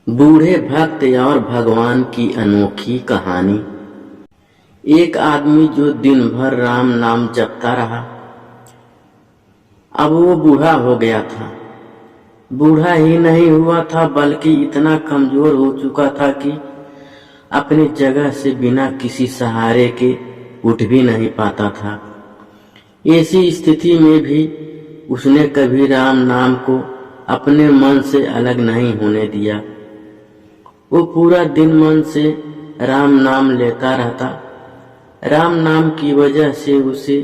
बूढ़े भक्त और भगवान की अनोखी कहानी। एक आदमी जो दिन भर राम नाम जपता रहा, अब वो बूढ़ा हो गया था। बूढ़ा ही नहीं हुआ था बल्कि इतना कमजोर हो चुका था कि अपनी जगह से बिना किसी सहारे के उठ भी नहीं पाता था। ऐसी स्थिति में भी उसने कभी राम नाम को अपने मन से अलग नहीं होने दिया। वो पूरा दिन मन से राम नाम लेता रहता। राम नाम की वजह से उसे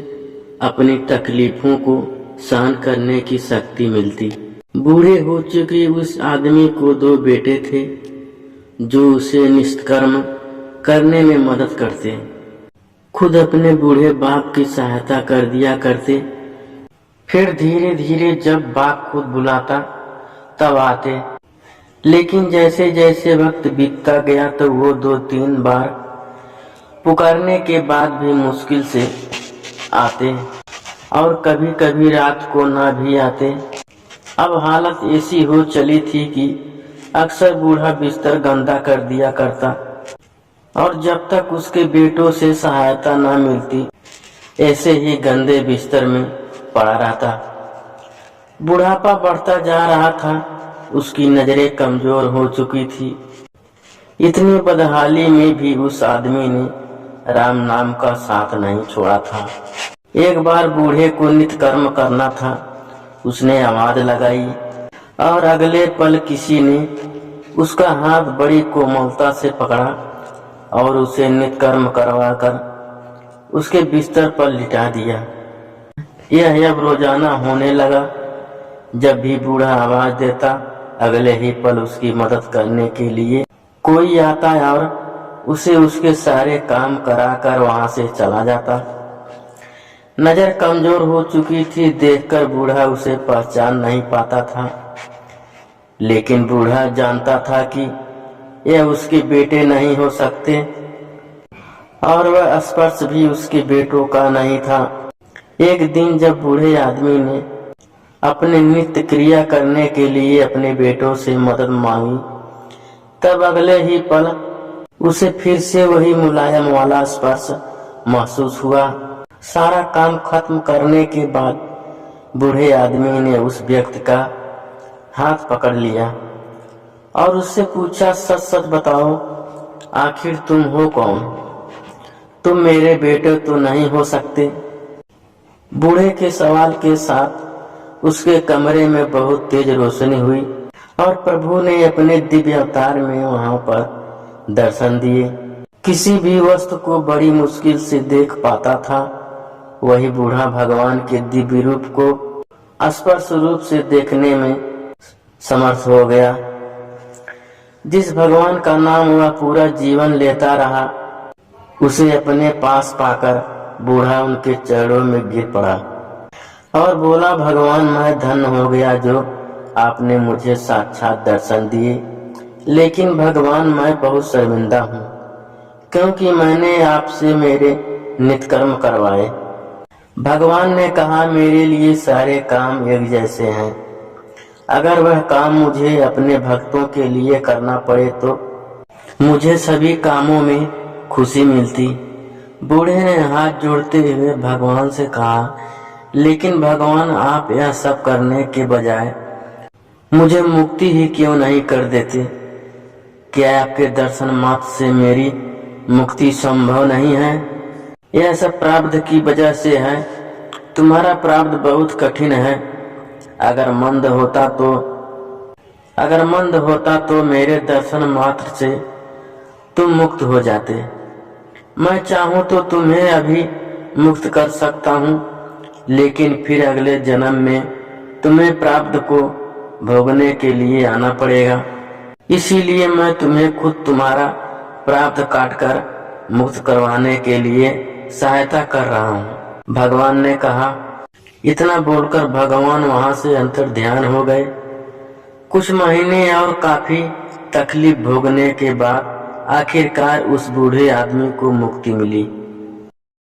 अपनी तकलीफों को सहन करने की शक्ति मिलती। बूढ़े हो चुके उस आदमी को 2 बेटे थे जो उसे निष्कर्म करने में मदद करते। खुद अपने बूढ़े बाप की सहायता कर दिया करते। फिर धीरे धीरे जब बाप खुद बुलाता तब आते। लेकिन जैसे जैसे वक्त बीतता गया तो वो 2-3 बार पुकारने के बाद भी मुश्किल से आते और कभी कभी रात को ना भी आते। अब हालत ऐसी हो चली थी कि अक्सर बूढ़ा बिस्तर गंदा कर दिया करता और जब तक उसके बेटों से सहायता ना मिलती ऐसे ही गंदे बिस्तर में पड़ा रहता। बुढ़ापा बढ़ता जा रहा था, उसकी नजरें कमजोर हो चुकी थी। इतनी बदहाली में भी उस आदमी ने राम नाम का साथ नहीं छोड़ा था। एक बार बूढ़े को नित्य कर्म करना था। उसने आवाज लगाई और अगले पल किसी ने उसका हाथ बड़ी कोमलता से पकड़ा और उसे नित्य कर्म करवाकर उसके बिस्तर पर लिटा दिया। यह अब रोजाना होने लगा। जब भी बूढ़ा आवाज देता अगले ही पल उसकी मदद करने के लिए कोई आता और उसे उसके सारे काम कराकर वहां से चला जाता। नजर कमजोर हो चुकी थी, देखकर बूढ़ा उसे पहचान नहीं पाता था। लेकिन बूढ़ा जानता था कि यह उसके बेटे नहीं हो सकते और वह स्पर्श भी उसके बेटों का नहीं था। एक दिन जब बूढ़े आदमी ने अपने नित्य क्रिया करने के लिए अपने बेटों से मदद मांगी तब अगले ही पल उसे फिर से वही मुलायम वाला स्पर्श महसूस हुआ। सारा काम खत्म करने के बाद बूढ़े आदमी ने उस व्यक्ति का हाथ पकड़ लिया और उससे पूछा, सच सच बताओ, आखिर तुम हो कौन? तुम मेरे बेटे तो नहीं हो सकते। बूढ़े के सवाल के साथ उसके कमरे में बहुत तेज रोशनी हुई और प्रभु ने अपने दिव्य अवतार में वहां पर दर्शन दिए। किसी भी वस्तु को बड़ी मुश्किल से देख पाता था, वही बूढ़ा भगवान के दिव्य रूप को स्पर्श रूप से देखने में समर्थ हो गया। जिस भगवान का नाम वह पूरा जीवन लेता रहा, उसे अपने पास पाकर बूढ़ा उनके चरणों में गिर पड़ा और बोला, भगवान मैं धन्य हो गया जो आपने मुझे साक्षात दर्शन दिए। लेकिन भगवान मैं बहुत शर्मिंदा हूँ क्योंकि मैंने आपसे मेरे नित्य कर्म करवाए। भगवान ने कहा, मेरे लिए सारे काम एक जैसे हैं। अगर वह काम मुझे अपने भक्तों के लिए करना पड़े तो मुझे सभी कामों में खुशी मिलती। बूढ़े ने हाथ जोड़ते हुए भगवान से कहा, लेकिन भगवान आप यह सब करने के बजाय मुझे मुक्ति ही क्यों नहीं कर देते? क्या आपके दर्शन मात्र से मेरी मुक्ति संभव नहीं है? यह सब प्रारब्ध की वजह से है। तुम्हारा प्रारब्ध बहुत कठिन है। अगर मंद होता तो मेरे दर्शन मात्र से तुम मुक्त हो जाते। मैं चाहूं तो तुम्हें अभी मुक्त कर सकता हूं, लेकिन फिर अगले जन्म में तुम्हें प्रारब्ध को भोगने के लिए आना पड़ेगा। इसीलिए मैं तुम्हें खुद तुम्हारा प्रारब्ध काटकर मुक्त करवाने के लिए सहायता कर रहा हूँ। भगवान ने कहा। इतना बोलकर भगवान वहां से अंतर्ध्यान हो गए। कुछ महीने और काफी तकलीफ भोगने के बाद आखिरकार उस बूढ़े आदमी को मुक्ति मिली।